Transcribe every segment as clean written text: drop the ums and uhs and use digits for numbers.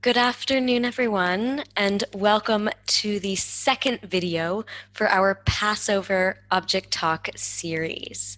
Good afternoon, everyone, and welcome to the second video for our Passover Object Talk series.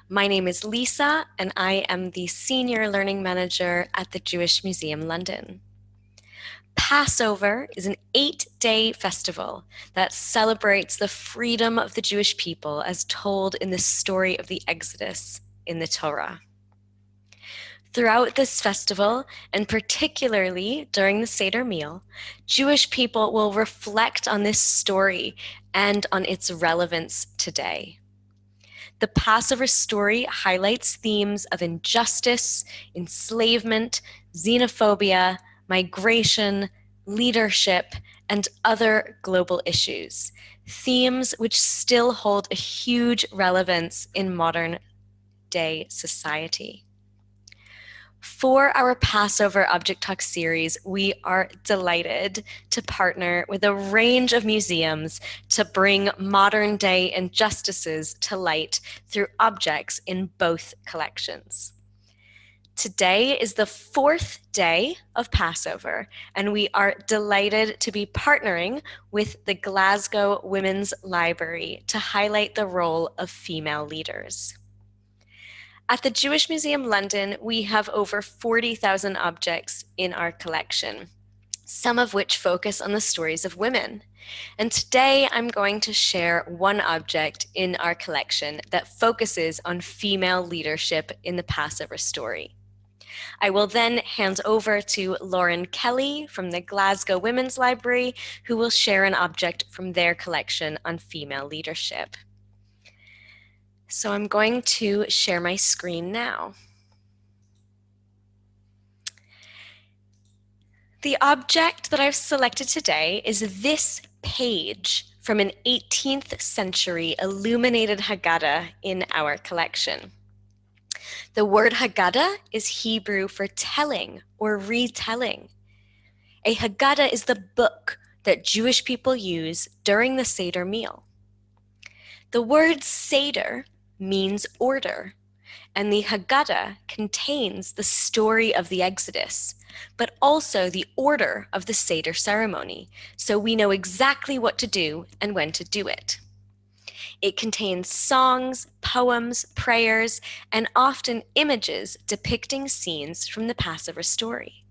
My name is Lisa, and I am the Senior Learning Manager at the Jewish Museum London. Passover is an 8-day festival that celebrates the freedom of the Jewish people as told in the story of the Exodus in the Torah. Throughout this festival, and particularly during the Seder meal, Jewish people will reflect on this story and on its relevance today. The Passover story highlights themes of injustice, enslavement, xenophobia, migration, leadership, and other global issues, themes which still hold a huge relevance in modern day society. For our Passover Object Talk series, we are delighted to partner with a range of museums to bring modern day injustices to light through objects in both collections. Today is the 4th day of Passover, and we are delighted to be partnering with the Glasgow Women's Library to highlight the role of female leaders. At the Jewish Museum London, we have over 40,000 objects in our collection, some of which focus on the stories of women. And today I'm going to share one object in our collection that focuses on female leadership in the Passover story. I will then hand over to Lauren Kelly from the Glasgow Women's Library, who will share an object from their collection on female leadership. So I'm going to share my screen now. The object that I've selected today is this page from an 18th century illuminated Haggadah in our collection. The word Haggadah is Hebrew for telling or retelling. A Haggadah is the book that Jewish people use during the Seder meal. The word Seder means order, and the Haggadah contains the story of the Exodus, but also the order of the Seder ceremony, so we know exactly what to do and when to do it. It contains songs, poems, prayers, and often images depicting scenes from the Passover story.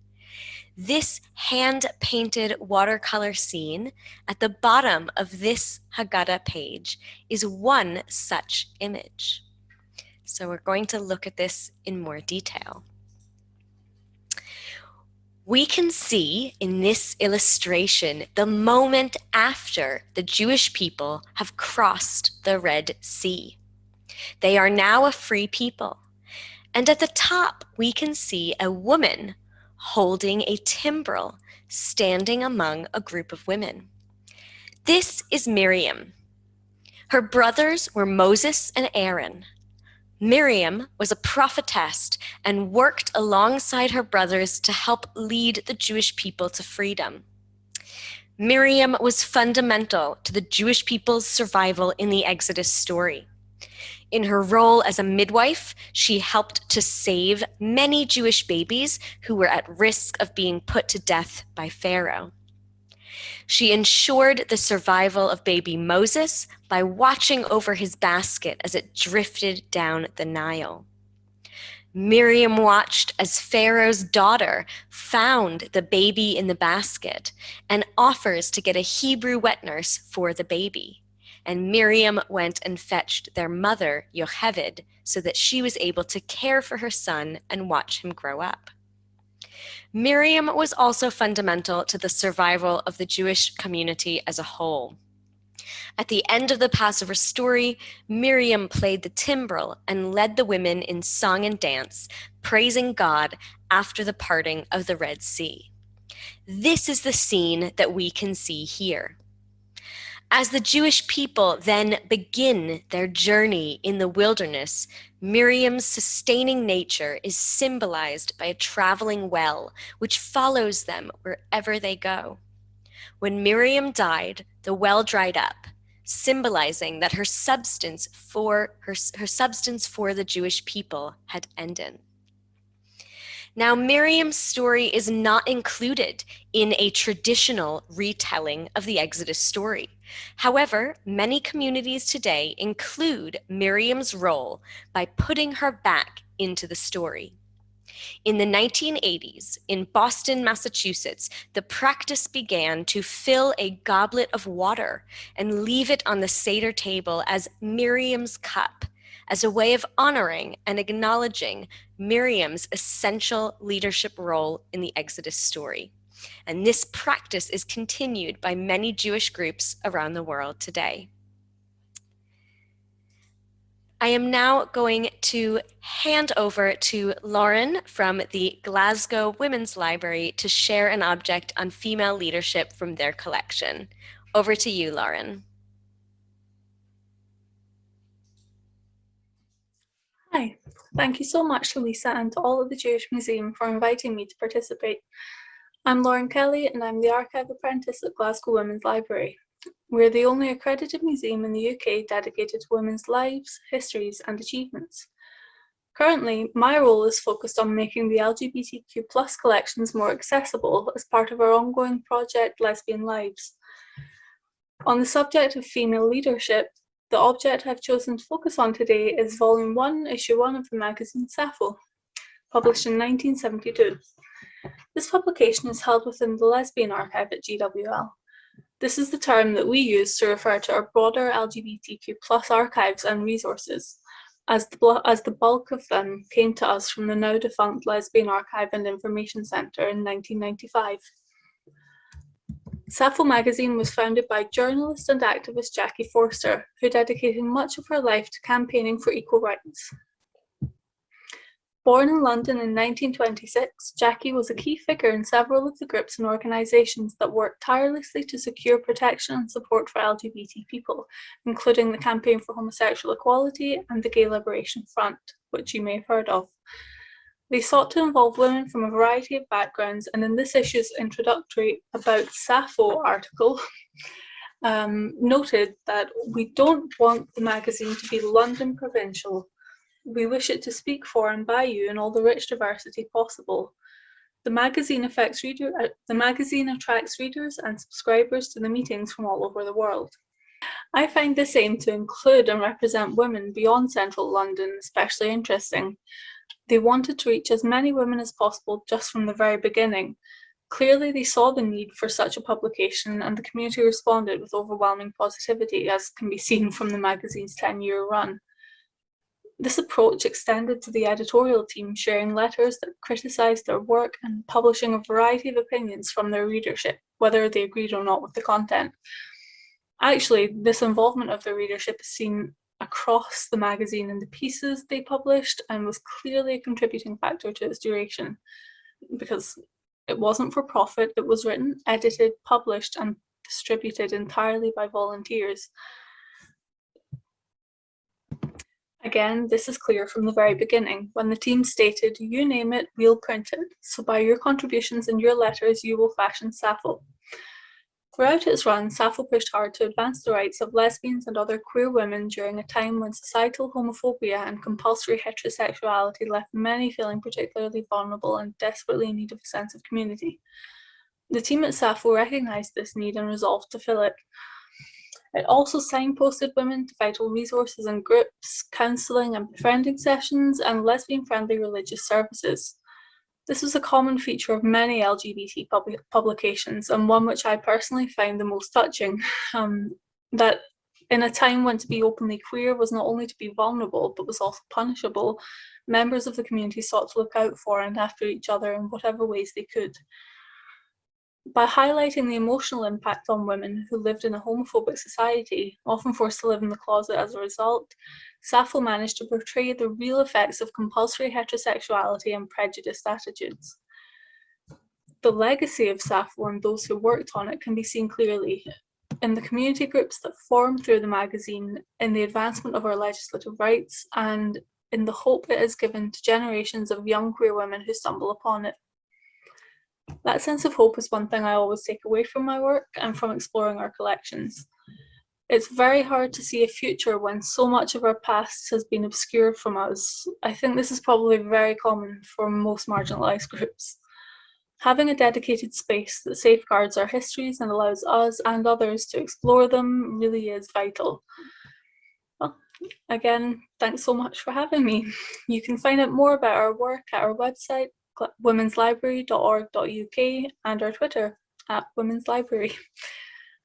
This hand-painted watercolor scene at the bottom of this Haggadah page is one such image. So we're going to look at this in more detail. We can see in this illustration the moment after the Jewish people have crossed the Red Sea. They are now a free people. And at the top, we can see a woman holding a timbrel standing among a group of women. This is Miriam. Her brothers were Moses and Aaron. Miriam was a prophetess and worked alongside her brothers to help lead the Jewish people to freedom. Miriam was fundamental to the Jewish people's survival in the Exodus story. In her role as a midwife, she helped to save many Jewish babies who were at risk of being put to death by Pharaoh. She ensured the survival of baby Moses by watching over his basket as it drifted down the Nile. Miriam watched as Pharaoh's daughter found the baby in the basket and offers to get a Hebrew wet nurse for the baby. And Miriam went and fetched their mother, Yocheved, so that she was able to care for her son and watch him grow up. Miriam was also fundamental to the survival of the Jewish community as a whole. At the end of the Passover story, Miriam played the timbrel and led the women in song and dance, praising God after the parting of the Red Sea. This is the scene that we can see here. As the Jewish people then begin their journey in the wilderness, Miriam's sustaining nature is symbolized by a traveling well, which follows them wherever they go. When Miriam died, the well dried up, symbolizing that her substance for the Jewish people had ended. Now, Miriam's story is not included in a traditional retelling of the Exodus story. However, many communities today include Miriam's role by putting her back into the story. In the 1980s, in Boston, Massachusetts, the practice began to fill a goblet of water and leave it on the Seder table as Miriam's cup, as a way of honoring and acknowledging Miriam's essential leadership role in the Exodus story. And this practice is continued by many Jewish groups around the world today. I am now going to hand over to Lauren from the Glasgow Women's Library to share an object on female leadership from their collection. Over to you, Lauren. Hi, thank you so much to Lisa and to all at the Jewish Museum for inviting me to participate. I'm Lauren Kelly and I'm the Archive Apprentice at Glasgow Women's Library. We're the only accredited museum in the UK dedicated to women's lives, histories and achievements. Currently, my role is focused on making the LGBTQ+ collections more accessible as part of our ongoing project Lesbian Lives. On the subject of female leadership, the object I've chosen to focus on today is Volume 1, Issue 1 of the magazine Sappho, published in 1972. This publication is held within the Lesbian Archive at GWL. This is the term that we use to refer to our broader LGBTQ+ archives and resources, as the bulk of them came to us from the now defunct Lesbian Archive and Information Centre in 1995. Sappho magazine was founded by journalist and activist Jackie Forster, who dedicated much of her life to campaigning for equal rights. Born in London in 1926, Jackie was a key figure in several of the groups and organisations that worked tirelessly to secure protection and support for LGBT people, including the Campaign for Homosexual Equality and the Gay Liberation Front, which you may have heard of. They sought to involve women from a variety of backgrounds, and in this issue's introductory About Sappho article, noted that we don't want the magazine to be London provincial. We wish it to speak for and by you in all the rich diversity possible. The magazine attracts readers and subscribers to the meetings from all over the world. I find this aim to include and represent women beyond central London especially interesting. They wanted to reach as many women as possible just from the very beginning. Clearly, they saw the need for such a publication, and the community responded with overwhelming positivity, as can be seen from the magazine's 10-year run. This approach extended to the editorial team, sharing letters that criticised their work and publishing a variety of opinions from their readership, whether they agreed or not with the content. Actually, this involvement of the readership is seen across the magazine in the pieces they published and was clearly a contributing factor to its duration, because it wasn't for profit. It was written, edited, published, and distributed entirely by volunteers. Again, this is clear from the very beginning, when the team stated, "You name it, we'll print it. So by your contributions and your letters, you will fashion Sappho." Throughout its run, Sappho pushed hard to advance the rights of lesbians and other queer women during a time when societal homophobia and compulsory heterosexuality left many feeling particularly vulnerable and desperately in need of a sense of community. The team at Sappho recognised this need and resolved to fill it. It also signposted women to vital resources and groups, counselling and befriending sessions, and lesbian-friendly religious services. This was a common feature of many LGBT publications, and one which I personally find the most touching, that in a time when to be openly queer was not only to be vulnerable, but was also punishable, members of the community sought to look out for and after each other in whatever ways they could. By highlighting the emotional impact on women who lived in a homophobic society, often forced to live in the closet as a result, Sappho managed to portray the real effects of compulsory heterosexuality and prejudiced attitudes. The legacy of Sappho and those who worked on it can be seen clearly in the community groups that formed through the magazine, in the advancement of our legislative rights, and in the hope it has given to generations of young queer women who stumble upon it. That sense of hope is one thing I always take away from my work and from exploring our collections. It's very hard to see a future when so much of our past has been obscured from us. I think this is probably very common for most marginalised groups. Having a dedicated space that safeguards our histories and allows us and others to explore them really is vital. Well, again, thanks so much for having me. You can find out more about our work at our website, womenslibrary.org.uk, and our Twitter at Women's Library.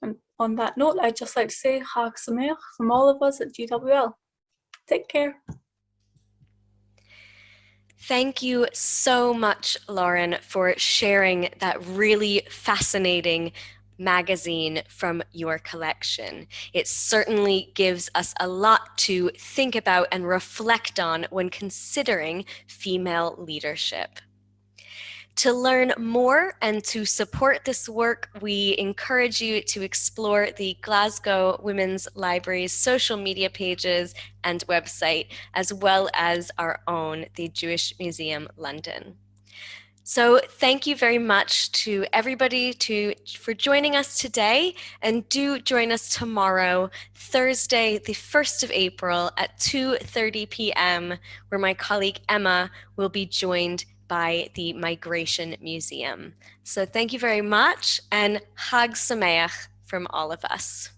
And on that note, I'd just like to say Chag Sameach from all of us at GWL. Take care. Thank you so much, Lauren, for sharing that really fascinating magazine from your collection. It certainly gives us a lot to think about and reflect on when considering female leadership. To learn more and to support this work, we encourage you to explore the Glasgow Women's Library's social media pages and website, as well as our own, the Jewish Museum London. So thank you very much to everybody for joining us today, and do join us tomorrow, Thursday, the 1st of April at 2:30 p.m., where my colleague Emma will be joined by the Migration Museum. So thank you very much, and Chag Sameach from all of us.